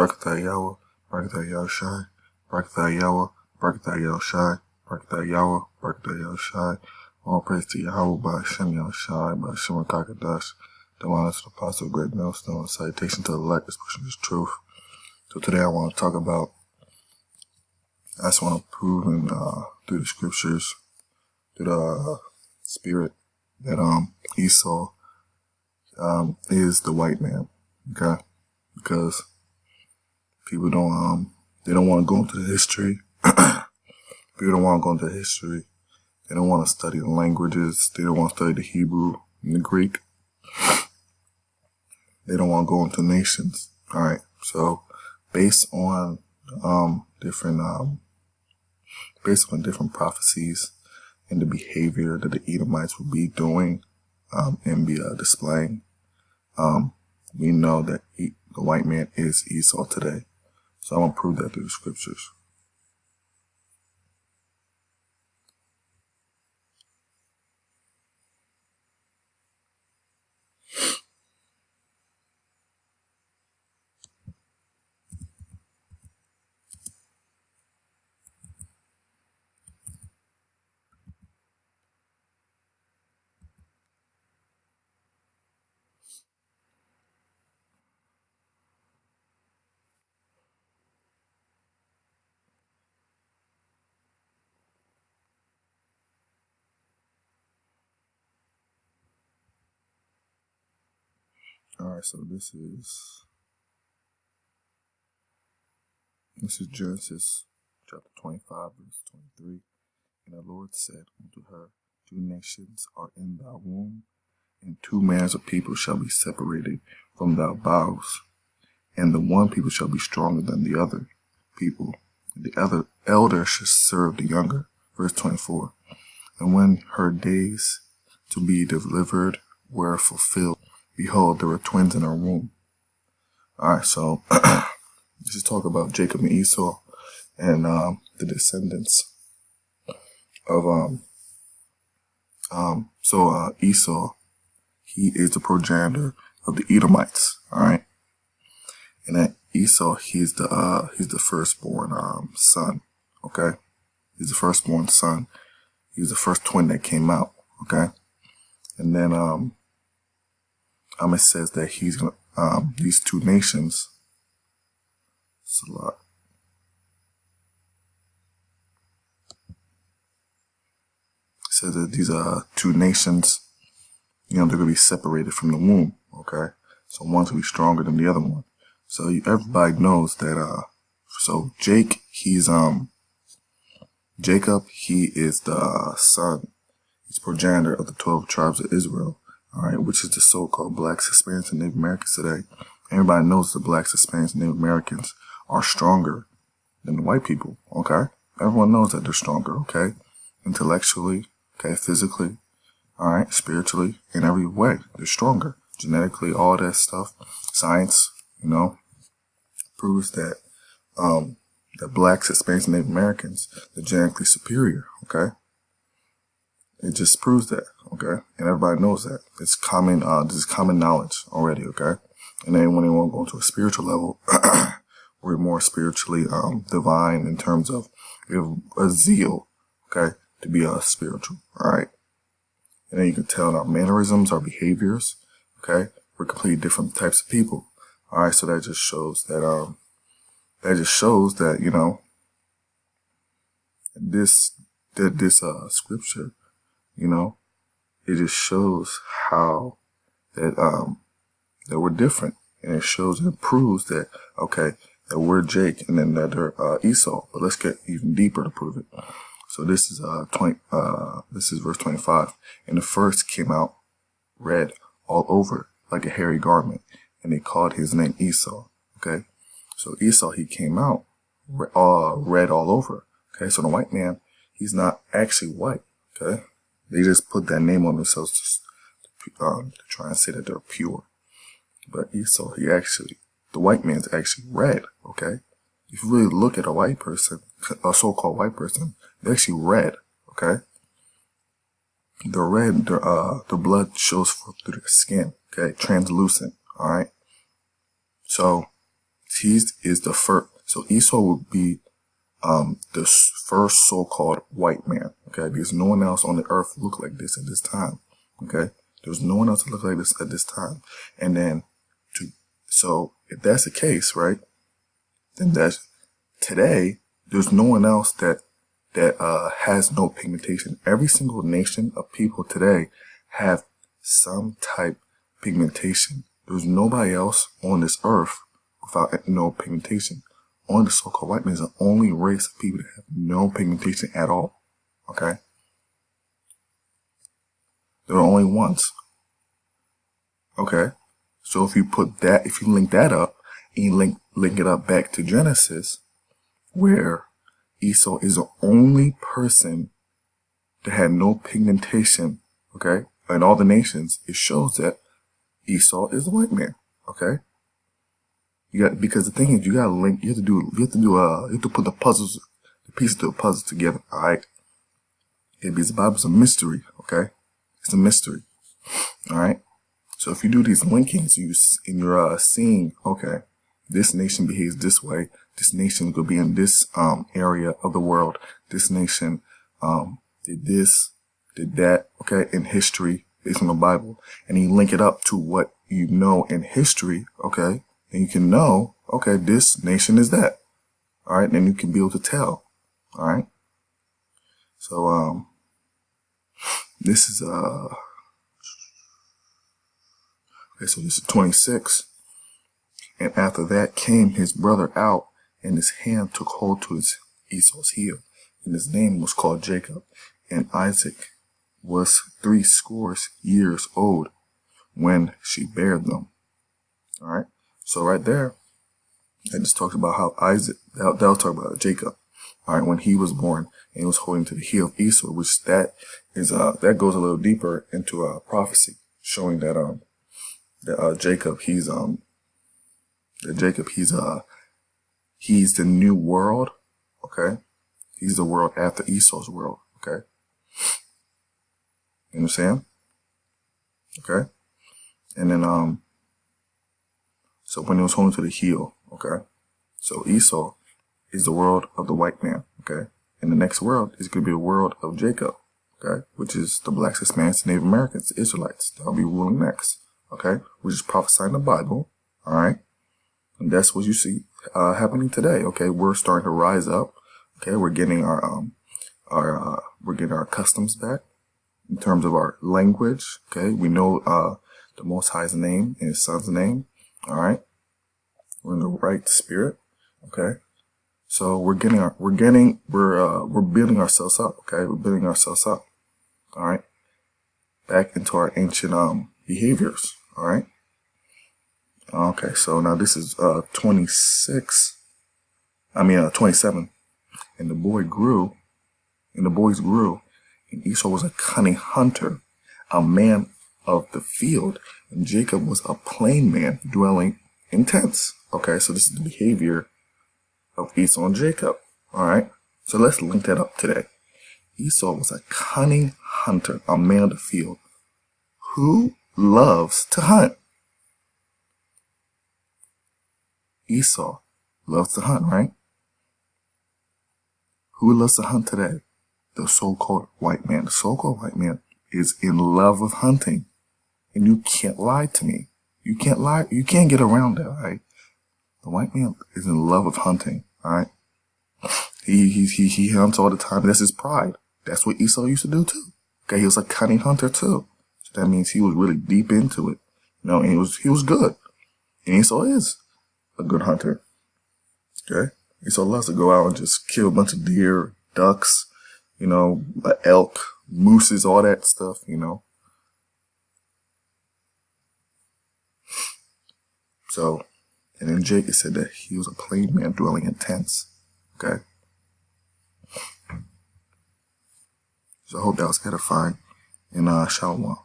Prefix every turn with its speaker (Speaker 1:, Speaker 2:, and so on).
Speaker 1: Barakatah Yahweh, Barakatah Yahushai, Barakatah Yahweh, Barakatah Yahushai, Barakatah Yahweh, Barakatah Yahushai. All praise to Yahweh by Hashem Yahushai, by Hashem Kakadash. The honor to the apostle, great millstone, salutation to the elect, expression of truth. So today I want to talk about, I just want to prove through the scriptures, through the spirit, that Esau is the white man, okay? Because people don't want to go into the history. People don't want to go into history. They don't want to study the languages. They don't want to study the Hebrew and the Greek. They don't want to go into nations. All right. So based on different prophecies and the behavior that the Edomites will be doing and be displaying, we know that the white man is Esau today. So I'm going to prove that through the scriptures. All right, so this is Genesis chapter 25, verse 23. And the Lord said unto her, 2 nations are in thy womb, and 2 mans of people shall be separated from thy bowels, and the one people shall be stronger than the other people, and the other elder shall serve the younger. Verse 24. And when her days to be delivered were fulfilled, behold, there were twins in her womb. All right, so let's just talk about Jacob and Esau and the descendants of Esau. He is the progenitor of the Edomites. All right, and that Esau, he's the firstborn son. Okay, he's the firstborn son. He's the first twin that came out. Okay, and then it says that he's gonna these 2 nations. It's a lot. It says that these 2 nations, they're gonna be separated from the womb. Okay, so one's gonna be stronger than the other one. So everybody knows that. So Jacob, he is the son. He's progenitor of the 12 tribes of Israel. All right, which is the so-called blacks, Hispanics, and Native Americans today. Everybody knows the blacks, Hispanics, and Native Americans are stronger than the white people. Okay, everyone knows that they're stronger. Okay, intellectually, okay, physically, all right, spiritually, in every way, they're stronger. Genetically, all that stuff. Science, proves that the blacks, Hispanics, and Native Americans are genetically superior. Okay. It just proves that, okay? And everybody knows that. It's common, this is common knowledge already, okay? And then when they want to go into a spiritual level, we're more spiritually divine in terms of we have a zeal, okay, to be spiritual, all right? And then you can tell in our mannerisms, our behaviors, okay? We're completely different types of people, all right? So that just shows that, this scripture, it just shows how that we're different, and it shows and proves that, okay, that we're Jake and then that they're Esau. But let's get even deeper to prove it. So this is this is verse 25. And the first came out red all over like a hairy garment, and they called his name Esau. Okay, so Esau, he came out red all over. Okay, so the white man, he's not actually white. Okay. They just put that name on themselves just to try and say that they're pure. But Esau, the white man's actually red, okay? If you really look at a white person, a so-called white person, they're actually red, okay? They're red, their blood shows through their skin, okay? Translucent, all right? So He is the first. So Esau would be the first so-called white man. Okay, because no one else on the earth looked like this at this time. Okay, there was no one else that looked like this at this time. And then, so if that's the case, right? Then today there's no one else that has no pigmentation. Every single nation of people today have some type of pigmentation. There's nobody else on this earth without no pigmentation. Only the so-called white man is the only race of people that have no pigmentation at all. Okay? They're the only ones. Okay? So if you link that up, and you link it up back to Genesis, where Esau is the only person that had no pigmentation, okay? In all the nations, it shows that Esau is the white man, okay? Because the thing is, you gotta link, you have to put the pieces to the puzzle together, alright? Because the Bible's a mystery, okay? It's a mystery, alright? So if you do these linkings, you're seeing, okay, this nation behaves this way. This nation could be in this area of the world. This nation did this, did that, okay, in history based on the Bible. And you link it up to what you know in history, okay, and you can know, okay, this nation is that. All right, then you can be able to tell. All right. So this is okay, so this is 26. And after that came his brother out, and his hand took hold to Esau's heel, and his name was called Jacob. And Isaac was 80 years old when she bare them. All right. So right there, I just talked about how Isaac. That'll talk about Jacob. All right, when he was born, and he was holding to the heel of Esau, which that goes a little deeper into a prophecy showing that Jacob, he's the new world, okay? He's the world after Esau's world, okay? You understand? Okay? And then, so when he was holding to the heel, okay? So Esau is the world of the white man, okay? And the next world is going to be the world of Jacob, okay? Which is the blacks, Hispanics, Native Americans, the Israelites. That'll be ruling next, okay? Which is prophesied in the Bible, all right? And that's what you see happening today. Okay, we're starting to rise up. Okay, we're getting our customs back in terms of our language. Okay, we know the Most High's name and His Son's name. All right, we're in the right spirit. Okay, so we're building ourselves up. Okay, we're building ourselves up. All right, back into our ancient behaviors. All right. Okay, so now this is 27. And the boys grew, and Esau was a cunning hunter, a man of the field, and Jacob was a plain man dwelling in tents. Okay, so this is the behavior of Esau and Jacob. All right, so let's link that up today. Esau was a cunning hunter, a man of the field, who loves to hunt. Esau loves to hunt, right? Who loves to hunt today? The so-called white man. The so-called white man is in love with hunting. And you can't lie to me. You can't lie. You can't get around that, right? The white man is in love with hunting, all right? He hunts all the time. That's his pride. That's what Esau used to do too. Okay, he was a cunning hunter too. So that means he was really deep into it. You know, and he was good. And Esau is a good hunter. Okay? Esau loves to go out and just kill a bunch of deer, ducks, you know, elk, mooses, all that stuff, you know. So, and then Jacob said that he was a plain man dwelling in tents. Okay? So I hope that was edifying. And shalom.